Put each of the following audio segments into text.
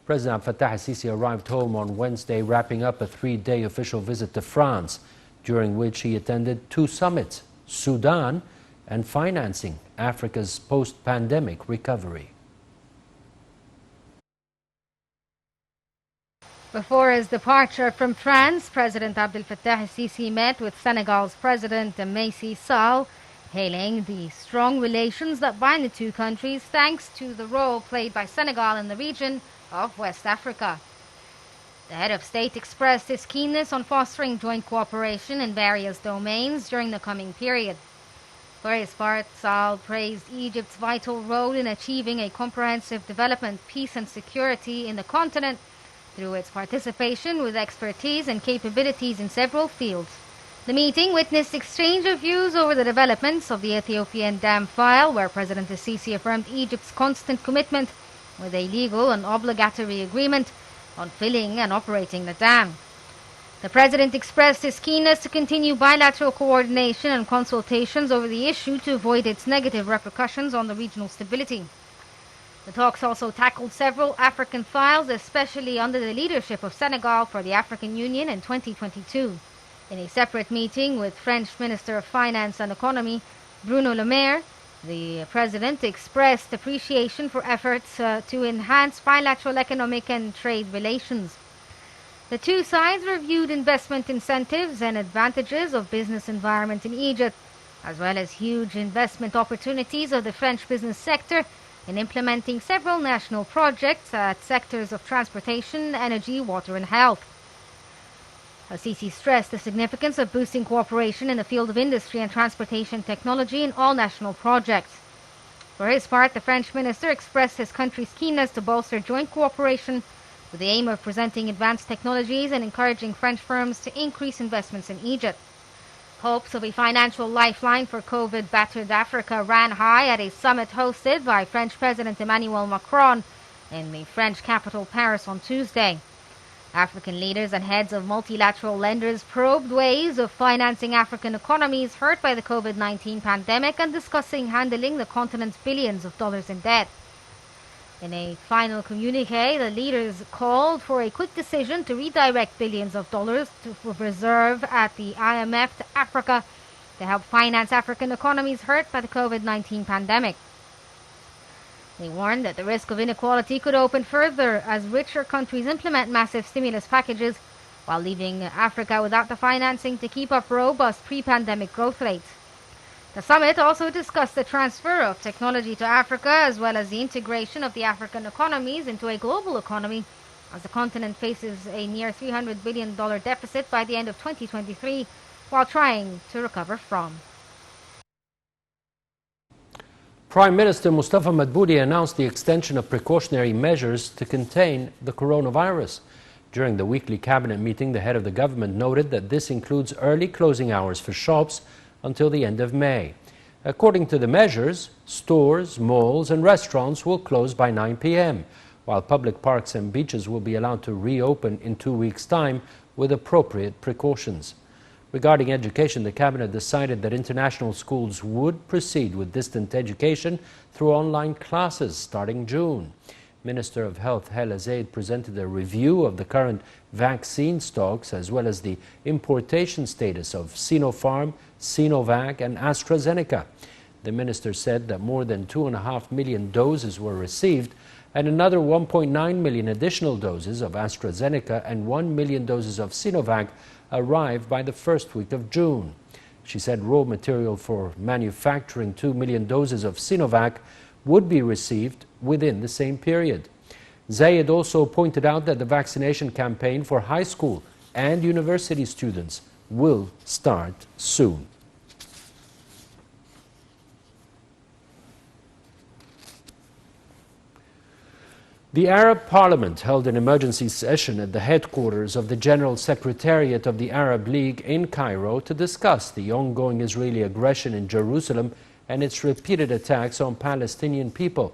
President Fattah al-Sisi arrived home on Wednesday, wrapping up a 3-day official visit to France, during which he attended 2 summits, Sudan and financing Africa's post-pandemic recovery. Before his departure from France, President Abdel Fattah al-Sisi met with Senegal's President Macky Sall, hailing the strong relations that bind the two countries thanks to the role played by Senegal in the region of West Africa. The head of state expressed his keenness on fostering joint cooperation in various domains during the coming period. For his part, Sall praised Egypt's vital role in achieving a comprehensive development, peace and security in the continent through its participation with expertise and capabilities in several fields. The meeting witnessed exchange of views over the developments of the Ethiopian dam file, where President al-Sisi affirmed Egypt's constant commitment with a legal and obligatory agreement on filling and operating the dam. The President expressed his keenness to continue bilateral coordination and consultations over the issue to avoid its negative repercussions on the regional stability. The talks also tackled several African files, especially under the leadership of Senegal for the African Union in 2022. In a separate meeting with French Minister of Finance and Economy, Bruno Le Maire, the President expressed appreciation for efforts to enhance bilateral economic and trade relations. The two sides reviewed investment incentives and advantages of business environment in Egypt, as well as huge investment opportunities of the French business sector in implementing several national projects at sectors of transportation, energy, water and health. al-Sisi stressed the significance of boosting cooperation in the field of industry and transportation technology in all national projects. For his part, the French minister expressed his country's keenness to bolster joint cooperation with the aim of presenting advanced technologies and encouraging French firms to increase investments in Egypt. Hopes of a financial lifeline for COVID-battered Africa ran high at a summit hosted by French President Emmanuel Macron in the French capital Paris on Tuesday. African leaders and heads of multilateral lenders probed ways of financing African economies hurt by the COVID-19 pandemic and discussing handling the continent's billions of dollars in debt. In a final communique, the leaders called for a quick decision to redirect billions of dollars to reserve at the IMF to Africa to help finance African economies hurt by the COVID-19 pandemic. They warned that the risk of inequality could open further as richer countries implement massive stimulus packages while leaving Africa without the financing to keep up robust pre-pandemic growth rates. The summit also discussed the transfer of technology to Africa as well as the integration of the African economies into a global economy as the continent faces a near $300 billion deficit by the end of 2023 while trying to recover from. Prime Minister Mustafa Madbouli announced the extension of precautionary measures to contain the coronavirus. During the weekly cabinet meeting, the head of the government noted that this includes early closing hours for shops until the end of May. According to the measures, stores, malls and restaurants will close by 9 p.m., while public parks and beaches will be allowed to reopen in 2 weeks' time with appropriate precautions. Regarding education, the cabinet decided that international schools would proceed with distant education through online classes starting June. Minister of Health Hala Zaid presented a review of the current vaccine stocks as well as the importation status of Sinopharm, Sinovac and AstraZeneca. The minister said that more than 2.5 million doses were received and another 1.9 million additional doses of AstraZeneca and 1 million doses of Sinovac arrived by the first week of June. She said raw material for manufacturing 2 million doses of Sinovac would be received within the same period. Zayed also pointed out that the vaccination campaign for high school and university students will start soon. The Arab Parliament held an emergency session at the headquarters of the General Secretariat of the Arab League in Cairo to discuss the ongoing Israeli aggression in Jerusalem and its repeated attacks on Palestinian people.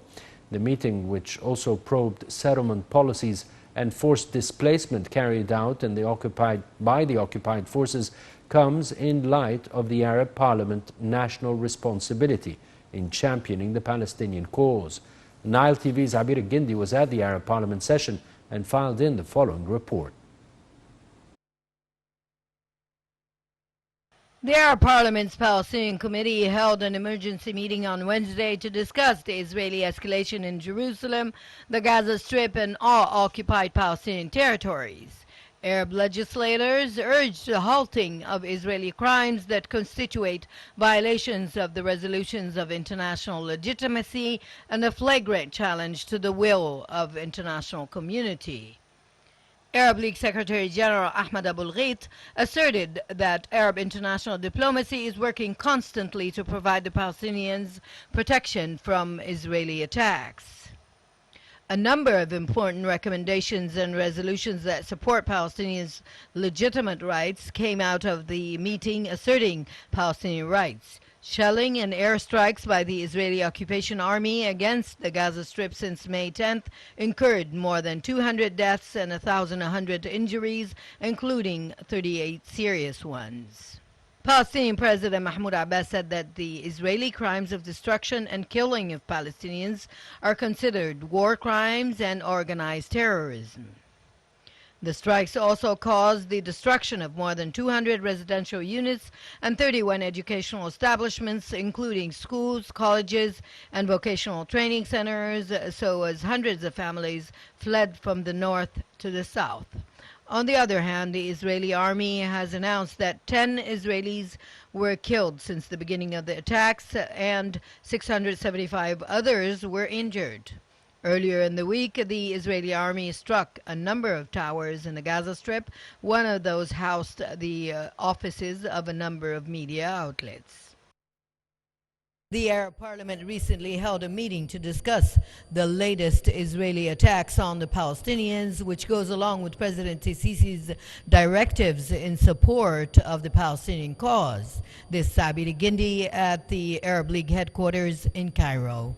The meeting, which also probed settlement policies and forced displacement carried out by the occupied forces, comes in light of the Arab Parliament's national responsibility in championing the Palestinian cause. Nile TV's Abir Gindi was at the Arab Parliament session and filed in the following report. The Arab Parliament's Palestinian Committee held an emergency meeting on Wednesday to discuss the Israeli escalation in Jerusalem, the Gaza Strip, and all occupied Palestinian territories. Arab legislators urged the halting of Israeli crimes that constitute violations of the resolutions of international legitimacy and a flagrant challenge to the will of international community. Arab League Secretary General Ahmed Abul Ghait asserted that Arab international diplomacy is working constantly to provide the Palestinians protection from Israeli attacks. A number of important recommendations and resolutions that support Palestinians' legitimate rights came out of the meeting asserting Palestinian rights. Shelling and airstrikes by the Israeli occupation army against the Gaza Strip since May 10th incurred more than 200 deaths and 1,100 injuries, including 38 serious ones. Palestinian President Mahmoud Abbas said that the Israeli crimes of destruction and killing of Palestinians are considered war crimes and organized terrorism. The strikes also caused the destruction of more than 200 residential units and 31 educational establishments, including schools, colleges, and vocational training centers, so as hundreds of families fled from the north to the south. On the other hand, the Israeli army has announced that 10 Israelis were killed since the beginning of the attacks and 675 others were injured. Earlier in the week, the Israeli army struck a number of towers in the Gaza Strip. One of those housed the offices of a number of media outlets. The Arab Parliament recently held a meeting to discuss the latest Israeli attacks on the Palestinians, which goes along with President Sisi's directives in support of the Palestinian cause. This is Sabir Gindi at the Arab League headquarters in Cairo.